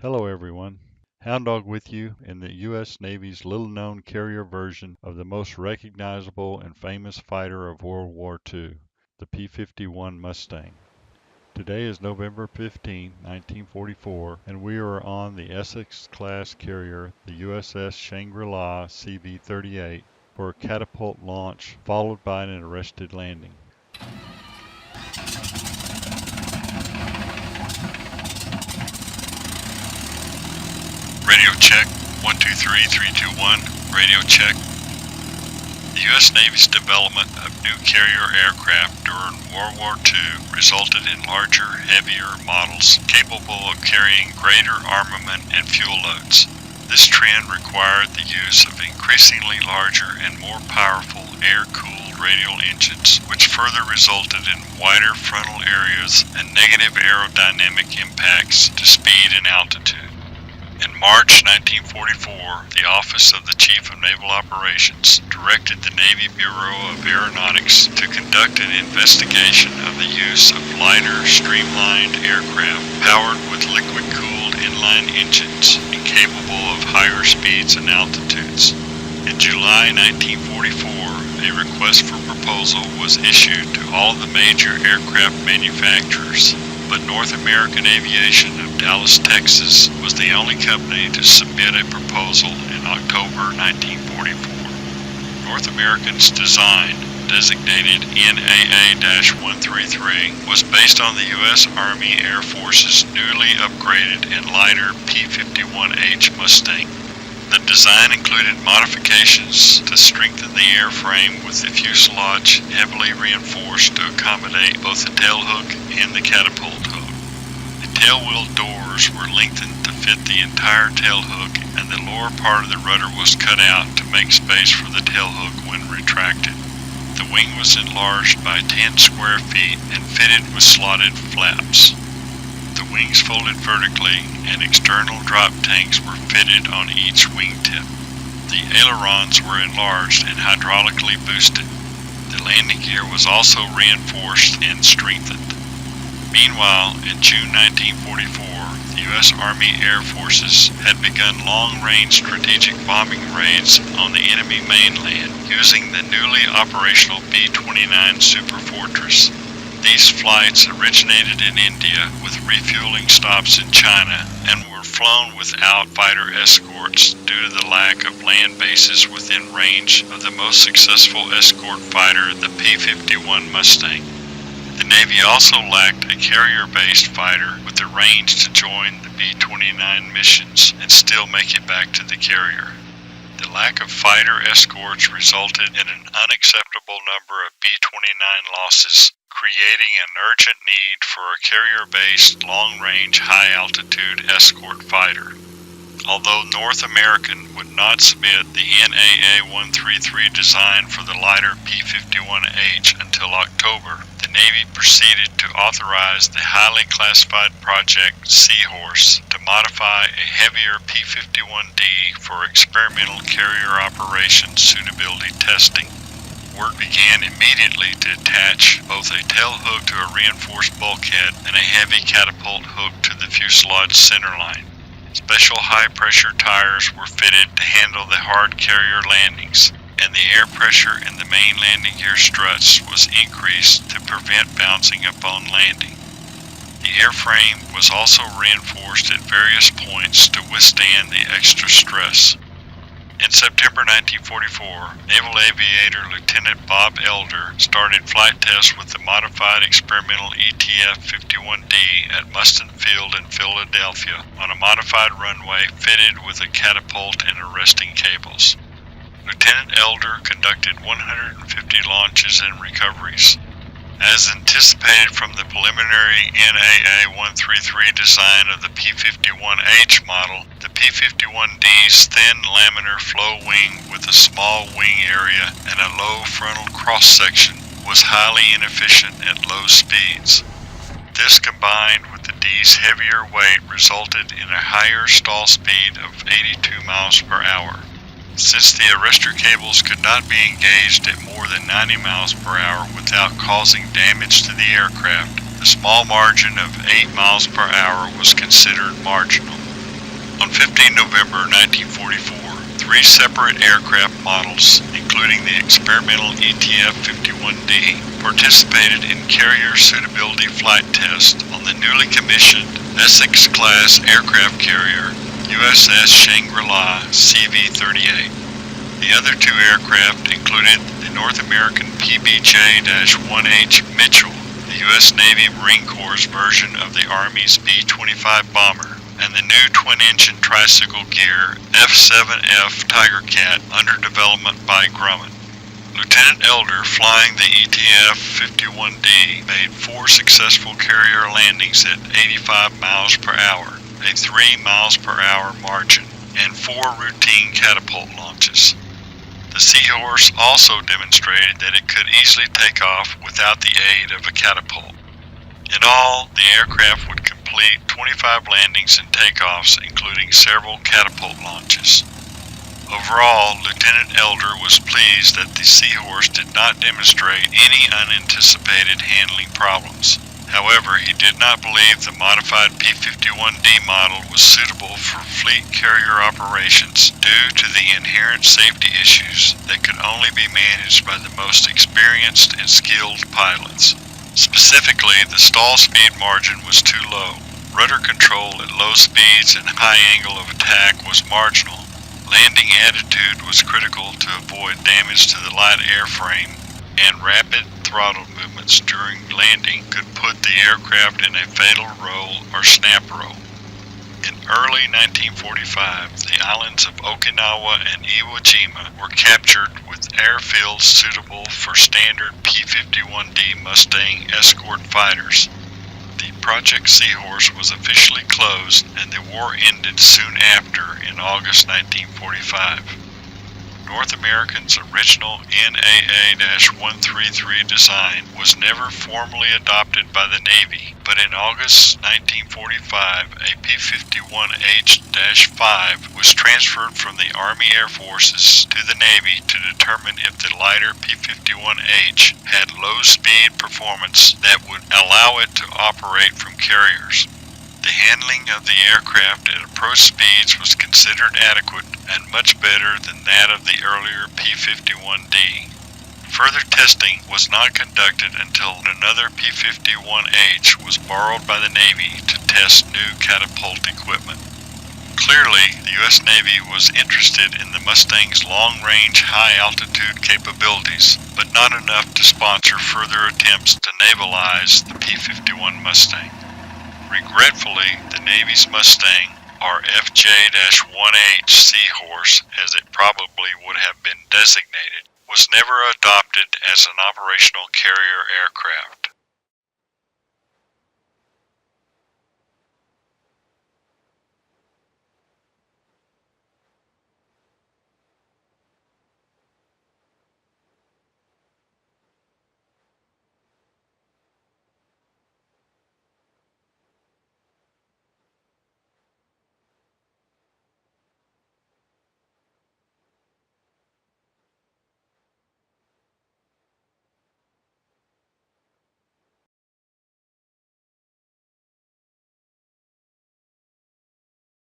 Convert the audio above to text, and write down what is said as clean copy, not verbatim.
Hello everyone. Houndawg with you in the U.S. Navy's little-known carrier version of the most recognizable and famous fighter of World War II, the P-51 Mustang. Today is November 15, 1944, and we are on the Essex-class carrier, the USS Shangri-La CV-38, for a catapult launch followed by an arrested landing. Radio check, 123, 321, radio check. The U.S. Navy's development of new carrier aircraft during World War II resulted in larger, heavier models capable of carrying greater armament and fuel loads. This trend required the use of increasingly larger and more powerful air-cooled radial engines, which further resulted in wider frontal areas and negative aerodynamic impacts to speed and altitude. In March 1944, the Office of the Chief of Naval Operations directed the Navy Bureau of Aeronautics to conduct an investigation of the use of lighter, streamlined aircraft powered with liquid-cooled inline engines and capable of higher speeds and altitudes. In July 1944, a request for proposal was issued to all the major aircraft manufacturers, but North American Aviation of Dallas, Texas was the only company to submit a proposal in October 1944. North American's design, designated NAA-133, was based on the U.S. Army Air Force's newly upgraded and lighter P-51H Mustang. The design included modifications to strengthen the airframe with the fuselage heavily reinforced to accommodate both the tailhook and the catapult hook. The tailwheel doors were lengthened to fit the entire tailhook, and the lower part of the rudder was cut out to make space for the tailhook when retracted. The wing was enlarged by 10 square feet and fitted with slotted flaps. The wings folded vertically, and external drop tanks were fitted on each wingtip. The ailerons were enlarged and hydraulically boosted. The landing gear was also reinforced and strengthened. Meanwhile, in June 1944, the U.S. Army Air Forces had begun long-range strategic bombing raids on the enemy mainland using the newly operational B-29 Super Fortress. These flights originated in India with refueling stops in China and were flown without fighter escorts due to the lack of land bases within range of the most successful escort fighter, the P-51 Mustang. The Navy also lacked a carrier-based fighter with the range to join the B-29 missions and still make it back to the carrier. The lack of fighter escorts resulted in an unacceptable number of B-29 losses, creating an urgent need for a carrier-based, long-range, high-altitude escort fighter. Although North American would not submit the NAA-133 design for the lighter P-51H until October, the Navy proceeded to authorize the highly classified Project Seahorse to modify a heavier P-51D for experimental carrier operations suitability testing. Work began immediately to attach both a tail hook to a reinforced bulkhead and a heavy catapult hook to the fuselage centerline. Special high-pressure tires were fitted to handle the hard carrier landings, and the air pressure in the main landing gear struts was increased to prevent bouncing upon landing. The airframe was also reinforced at various points to withstand the extra stress. In September 1944, Naval Aviator Lieutenant Bob Elder started flight tests with the modified experimental ETF-51D at Mustin Field in Philadelphia on a modified runway fitted with a catapult and arresting cables. Lieutenant Elder conducted 150 launches and recoveries. As anticipated from the preliminary NAA-133 design of the P-51H model, the P-51D's thin laminar flow wing with a small wing area and a low frontal cross-section was highly inefficient at low speeds. This combined with the D's heavier weight resulted in a higher stall speed of 82 miles per hour. Since the arrestor cables could not be engaged at more than 90 miles per hour without causing damage to the aircraft, the small margin of 8 miles per hour was considered marginal. On 15 November 1944, three separate aircraft models, including the experimental ETF-51D, participated in carrier suitability flight tests on the newly commissioned Essex-class aircraft carrier USS Shangri-La CV-38. The other two aircraft included the North American PBJ-1H Mitchell, the U.S. Navy Marine Corps' version of the Army's B-25 bomber, and the new twin-engine tricycle gear F-7F Tiger Cat under development by Grumman. Lieutenant Elder, flying the ETF-51D, made 4 successful carrier landings at 85 miles per hour, a 3 miles per hour margin, and 4 routine catapult launches. The Seahorse also demonstrated that it could easily take off without the aid of a catapult. In all, the aircraft would complete 25 landings and takeoffs, including several catapult launches. Overall, Lieutenant Elder was pleased that the Seahorse did not demonstrate any unanticipated handling problems. However, he did not believe the modified P-51D model was suitable for fleet carrier operations due to the inherent safety issues that could only be managed by the most experienced and skilled pilots. Specifically, the stall speed margin was too low. Rudder control at low speeds and high angle of attack was marginal. Landing attitude was critical to avoid damage to the light airframe, and rapid throttle movements during landing could put the aircraft in a fatal roll or snap roll. In early 1945, the islands of Okinawa and Iwo Jima were captured with airfields suitable for standard P-51D Mustang escort fighters. The Project Seahorse was officially closed, and the war ended soon after in August 1945. North American's original NAA-133 design was never formally adopted by the Navy, but in August 1945, a P-51H-5 was transferred from the Army Air Forces to the Navy to determine if the lighter P-51H had low-speed performance that would allow it to operate from carriers. The handling of the aircraft at approach speeds was considered adequate and much better than that of the earlier P-51D. Further testing was not conducted until another P-51H was borrowed by the Navy to test new catapult equipment. Clearly, the U.S. Navy was interested in the Mustang's long-range, high-altitude capabilities, but not enough to sponsor further attempts to navalize the P-51 Mustang. Regretfully, the Navy's Mustang, or FJ-1H Seahorse as it probably would have been designated, was never adopted as an operational carrier aircraft.